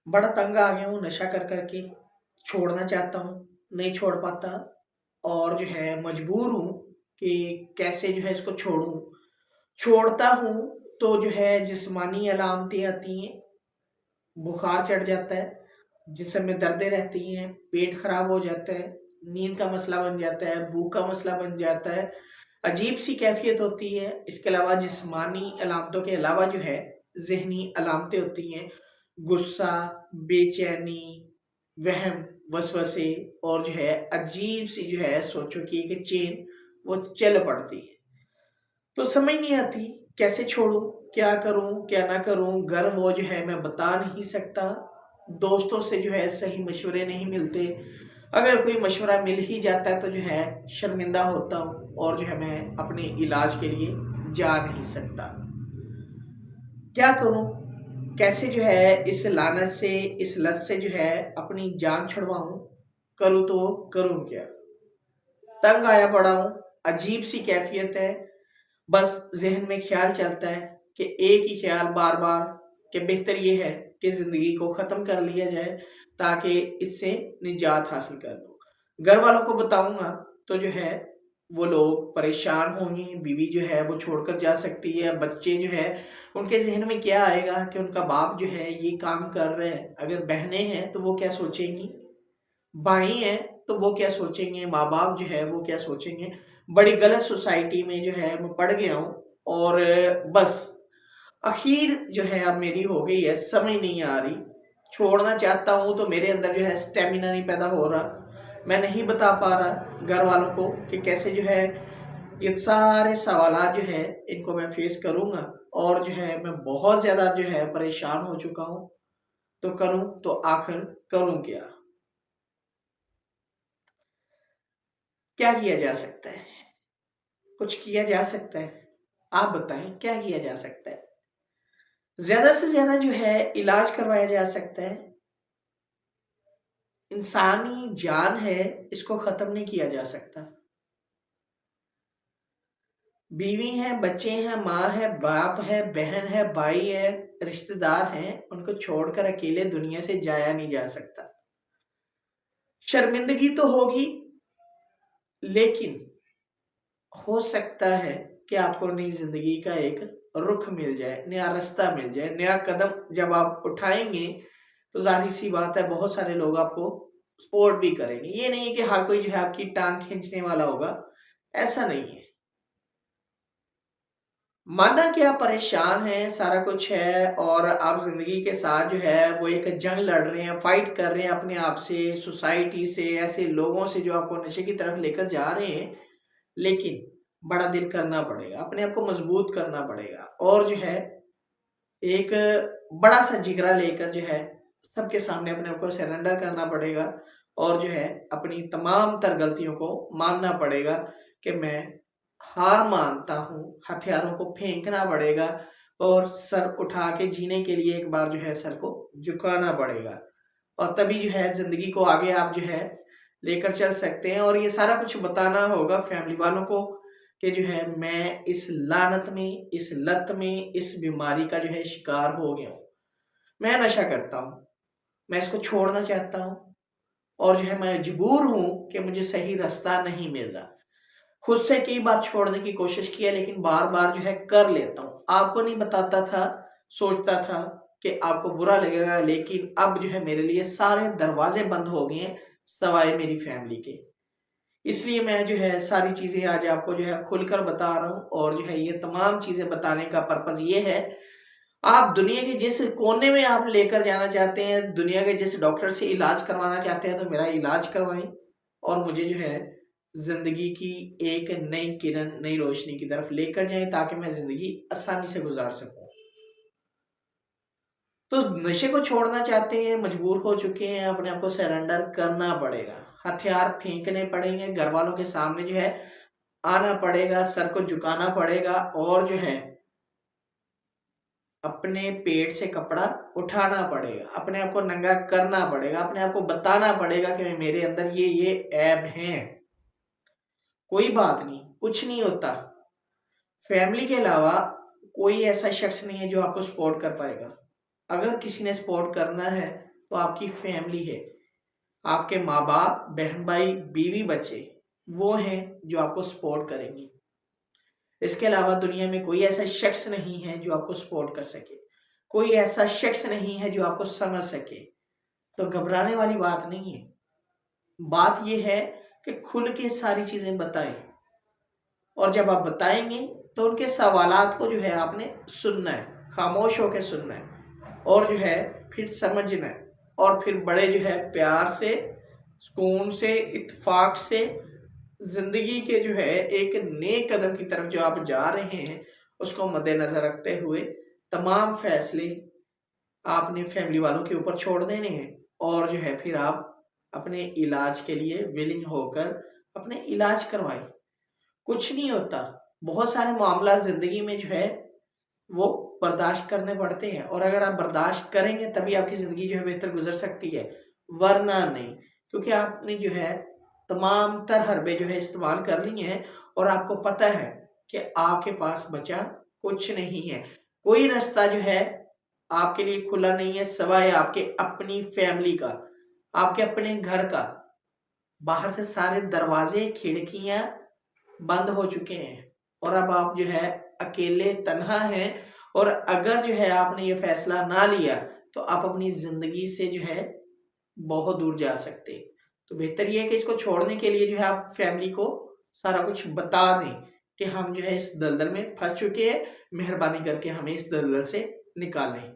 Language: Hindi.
बड़ा तंग आ गया हूँ नशा कर कर के। छोड़ना चाहता हूँ, नहीं छोड़ पाता और जो है मजबूर हूँ कि कैसे जो है इसको छोड़ूँ। छोड़ता हूँ तो जो है जिस्मानी अलामतें आती हैं, बुखार चढ़ जाता है, जिस्म में दर्दें रहती हैं, पेट खराब हो जाता है, नींद का मसला बन जाता है, भूख का मसला बन जाता है, अजीब-सी कैफ़ियत होती है। इसके अलावा जिस्मानी अलामतों के अलावा जो है ज़हनी अलामतें होती हैं, गुस्सा, बेचैनी, वहम, वसवसे और जो है अजीब-सी जो है सोचो कि एक चेन वो चल पड़ती है। तो समझ नहीं आती कैसे छोड़ूँ, क्या करूँ, क्या ना करूँ? घर वो जो है मैं बता नहीं सकता, दोस्तों से जो है सही मशवरे नहीं मिलते। अगर कोई मशवरा मिल ही जाता है तो जो है शर्मिंदा होता हूँ और जो है मैं अपने इलाज के लिए जा नहीं सकता। क्या करूँ? कैसे जो है इस लानत से, इस लत से जो है अपनी जान छुड़वाऊँ? करूँ तो करूँ क्या? तंग आया पड़ा हूँ, अजीब-सी कैफ़ियत है। बस ज़हन में ख़्याल चलता है कि एक ही ख़्याल बार-बार कि बेहतर ये है कि ज़िंदगी को ख़त्म कर लिया जाए ताकि इससे निजात हासिल कर लूँ। घर वालों को बताऊँगा तो जो है वो लोग परेशान होंगे, बीवी जो है वो छोड़कर जा सकती है, बच्चे जो है उनके ज़हन में क्या आएगा कि उनका बाप जो है ये काम कर रहा है। अगर बहनें हैं तो वो क्या सोचेंगी? भाई हैं तो वो क्या सोचेंगे, माँ-बाप जो है वो क्या सोचेंगे। बड़ी गलत सोसाइटी में जो है मैं पड़ गया हूँ और बस आखिर जो है अब मेरी हो गई है, समझ नहीं आ रही। छोड़ना चाहता हूँ तो मेरे अंदर जो है स्टैमिना नहीं पैदा हो रहा। मैं नहीं बता पा रहा घर वालों को कि कैसे जो है ये सारे सवालात जो है इनको मैं फेस करूँगा और जो है मैं बहुत ज़्यादा जो है परेशान हो चुका हूँ। तो करूँ तो आखिर करूँ क्या? क्या किया जा सकता है? कुछ किया जा सकता है? आप बताएँ क्या किया जा सकता है? ज़्यादा से ज़्यादा जो है इलाज करवाया जा सकता है। इंसानी जान है, इसको ख़त्म नहीं किया जा सकता। बीवी है, बच्चे हैं, माँ है, बाप है, बहन है, भाई है, रिश्तेदार हैं, उनको छोड़कर अकेले दुनिया से जाया नहीं जा सकता। शर्मिंदगी तो होगी, लेकिन हो सकता है कि आपको नई ज़िंदगी का एक रुख मिल जाए, नया रास्ता मिल जाए, नया कदम जब आप उठाएँगे, तो ज़ाहिर-सी बात है बहुत सारे लोग आपको सपोर्ट भी करेंगे। ये नहीं है कि हर कोई जो है आपकी टाँग खींचने वाला होगा, ऐसा नहीं है। माना कि आप परेशान हैं, सारा कुछ है और आप ज़िंदगी के साथ जो है वो एक जंग लड़ रहे हैं, फाइट कर रहे हैं अपने आप से, सोसाइटी से, ऐसे लोगों से जो आपको नशे की तरफ लेकर जा रहे हैं। लेकिन बड़ा दिल करना पड़ेगा, अपने आप को मजबूत करना पड़ेगा और जो है एक बड़ा-सा जिगरा लेकर जो है सबके सामने अपने आप को सरेंडर करना पड़ेगा और जो है अपनी तमाम तर गलतियों को मानना पड़ेगा कि मैं हार मानता हूँ, हथियारों को फेंकना पड़ेगा और सर उठा के जीने के लिए एक बार जो है सर को झुकाना पड़ेगा और तभी जो है ज़िंदगी को आगे आप जो है लेकर चल सकते हैं और ये सारा कुछ बताना होगा फैमिली वालों को कि जो है मैं इस लानत में, इस लत में, इस बीमारी का जो है शिकार हो गया हूँ। मैं नशा करता हूँ, मैं इसको छोड़ना चाहता हूँ और जो है मैं मजबूर हूँ कि मुझे सही रास्ता नहीं मिल रहा। खुद से कई बार छोड़ने की कोशिश की है लेकिन बार-बार जो है कर लेता हूँ। आपको नहीं बताता था, सोचता था कि आपको बुरा लगेगा लेकिन अब जो है मेरे लिए सारे दरवाज़े बंद हो गए हैं, सवाए मेरी फैमिली के। इसलिए मैं जो है सारी चीज़ें आज आपको जो है खुलकर बता रहा हूँ और जो है ये तमाम चीज़ें बताने का पर्पज़ ये है, आप दुनिया के जिस कोने में आप लेकर जाना चाहते हैं, दुनिया के जिस डॉक्टर से इलाज करवाना चाहते हैं तो मेरा इलाज करवाएँ और मुझे जो है ज़िंदगी की एक नई किरण, नई रोशनी की तरफ लेकर जाएँ ताकि मैं ज़िंदगी आसानी से गुज़ार सकूँ। तो नशे को छोड़ना चाहते हैं, मजबूर हो चुके हैं, अपने आप को सरेंडर करना पड़ेगा। हथियार फेंकने पड़ेंगे, घरवालों के सामने जो है आना पड़ेगा, सर को झुकाना पड़ेगा और जो है अपने पेट से कपड़ा उठाना पड़ेगा, अपने आप को नंगा करना पड़ेगा, अपने आप को बताना पड़ेगा कि मेरे अंदर ये ऐब हैं। कोई बात नहीं, कुछ नहीं होता। फैमिली के अलावा कोई ऐसा शख्स नहीं है जो आपको सपोर्ट कर पाएगा। अगर किसी ने सपोर्ट करना है तो आपकी फैमिली है, आपके माँ बाप, बहन भाई, बीवी बच्चे, वो हैं जो आपको सपोर्ट करेंगे। इसके अलावा दुनिया में कोई ऐसा शख्स नहीं है जो आपको सपोर्ट कर सके, कोई ऐसा शख्स नहीं है जो आपको समझ सके। तो घबराने वाली बात नहीं है। बात यह है कि खुल के सारी चीजें बताएं, और जब आप बताएंगे तो उनके सवालात को जो है आपने सुनना है, खामोश होकर सुनना है, और जो है फिर समझना है, और फिर बड़े जो है प्यार से, सुकून से, इत्तेफाक से जिंदगी के जो है एक नए कदम की तरफ जो आप जा रहे हैं उसको मद्देनजर रखते हुए तमाम फैसले आपने फैमिली वालों के ऊपर छोड़ देने हैं, और जो है फिर आप अपने इलाज के लिए विलिंग होकर अपने इलाज करवाएं। कुछ नहीं होता, बहुत सारे मामला जिंदगी में जो है वो बर्दाश्त करने पड़ते हैं, और अगर आप बर्दाश्त करेंगे तभी आपकी जिंदगी जो है बेहतर गुजर सकती है, वरना नहीं। क्योंकि आपने जो है तमाम तर हरबे जो है इस्तेमाल कर लिए हैं, और आपको पता है कि आपके पास बचा कुछ नहीं है। कोई रास्ता जो है आपके लिए खुला नहीं है सिवाय आपके अपनी फैमिली का, आपके अपने घर का। बाहर से सारे दरवाजे खिड़कियां बंद हो चुके हैं, और अब आप जो है अकेले तन्हा हैं। और अगर जो है आपने ये फैसला ना लिया तो आप अपनी जिंदगी से जो है बहुत दूर जा सकते। तो बेहतर ये है कि इसको छोड़ने के लिए जो है आप फैमिली को सारा कुछ बता दें कि हम जो है इस दलदल में फंस चुके हैं, मेहरबानी करके हमें इस दलदल से निकालें।